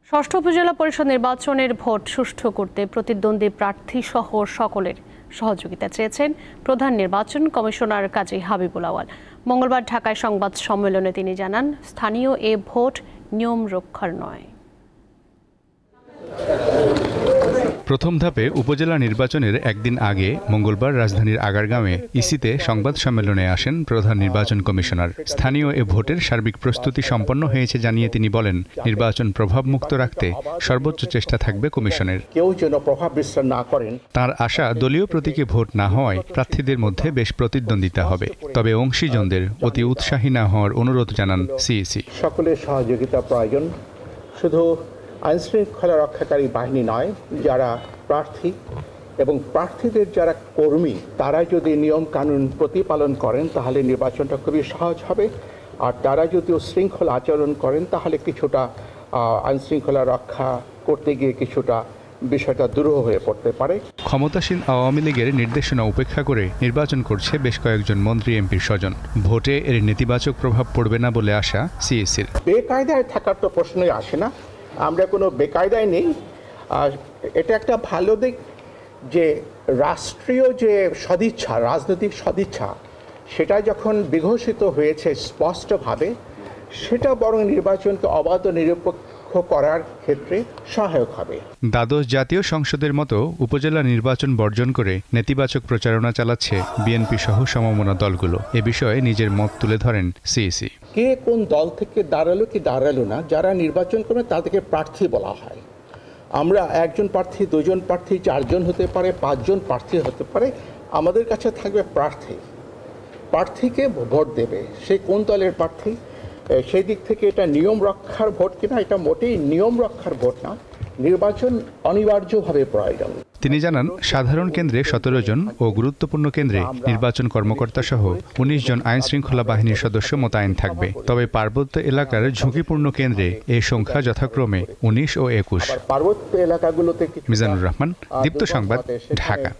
ষষ্ঠ উপজেলা পরিষদ নির্বাচনের ভোট সুষ্ঠু করতে প্রতিদ্বন্দ্বী প্রার্থী সহ সকলের সহযোগিতা চেয়েছেন প্রধান নির্বাচন কমিশনার কাজী হাবিবুল আওয়াল। মঙ্গলবার ঢাকায় সংবাদ সম্মেলনে তিনি জানান, স্থানীয় এ ভোট নিয়ম রক্ষার নয়। প্রথম ধাপে উপজেলা নির্বাচনের একদিন আগে মঙ্গলবার রাজধানীর আগারগাঁওয়ে ইসিতে সংবাদ সম্মেলনে আসেন প্রধান নির্বাচন কমিশনার। স্থানীয় এ ভোটের সার্বিক প্রস্তুতি সম্পন্ন হয়েছে জানিয়ে তিনি বলেন, নির্বাচন প্রভাবমুক্ত রাখতে সর্বোচ্চ চেষ্টা থাকবে কমিশনের। কেউ যেন প্রভাব বিস্তার না করেন। তার আশা, দলীয় প্রতীকে ভোট না হওয়ায় প্রার্থীদের মধ্যে বেশ প্রতিদ্বন্দ্বিতা হবে, তবে অংশীজনদের অতি উৎসাহী না হওয়ার অনুরোধ জানান সিইসি। সকলের সহযোগিতা প্রয়োজন, শুধু আইনশৃঙ্খলা রক্ষাকারী বাহিনী নয়, যারা প্রার্থী এবং প্রার্থীদের যারা কর্মী, তারা যদি নিয়ম কানুন প্রতিপালন করেন তাহলে নির্বাচনটা খুবই সহজ হবে। আর তারা যদি শৃঙ্খলা আচরণ করেন তাহলে কিছুটা আইনশৃঙ্খলা রক্ষা করতে গিয়ে কিছুটা বিষয়টা দুরূহ হয়ে পড়তে পারে। ক্ষমতাসীন আওয়ামী লীগের নির্দেশনা উপেক্ষা করে নির্বাচন করছে বেশ কয়েকজন মন্ত্রী এমপির স্বজন। ভোটে এর নেতিবাচক প্রভাব পড়বে না বলে আশা সিইসির। বেকায়দায় থাকার তো প্রশ্নই আসে না, আমরা কোনো বেকায়দায় নেই। আর এটা একটা ভালো দিক যে রাষ্ট্রীয় যে সদিচ্ছা, রাজনৈতিক সদিচ্ছা, সেটা যখন বিঘোষিত হয়েছে স্পষ্টভাবে, সেটা বরং নির্বাচনকে অবাধ নিরপেক্ষ করার ক্ষেত্রে সহায়ক হবে। দ্বাদশ জাতীয় সংসদের মতো উপজেলা নির্বাচন বর্জন করে নেতিবাচক প্রচারণা চালাচ্ছে বিএনপি সহ সমমনা দলগুলো। এ বিষয়ে নিজের মত তুলে ধরেন সিইসি। কে কোন দল থেকে দাঁড়ালো কি দাঁড়ালো না, যারা নির্বাচন করবে তাদেরকে প্রার্থী বলা হয়। আমরা একজন প্রার্থী, দুজন প্রার্থী, চারজন হতে পারে, পাঁচজন প্রার্থী হতে পারে, আমাদের কাছে থাকবে প্রার্থী। প্রার্থীকে ভোট দেবে, সে কোন দলের প্রার্থী। সেই দিক থেকে এটা নিয়ম রক্ষার ভোট কিনা, এটা মোটেই নিয়ম রক্ষার ভোট না। নির্বাচন অনিবার্যভাবে প্রয়োজন। তিনি জানান, সাধারণ কেন্দ্রে 17 জন ও গুরুত্বপূর্ণ কেন্দ্রে নির্বাচন কর্মকর্তা সহ 19 জন আইন শৃঙ্খলা বাহিনীর সদস্য মোতায়েন থাকবে। তবে পার্বত্য এলাকার ঝুঁকিপূর্ণ কেন্দ্রে এই সংখ্যা যথাক্রমে 19 ও 21। পার্বত্য এলাকাগুলোতে মিজানুর রহমান, দীপ্ত সংবাদ, ঢাকা।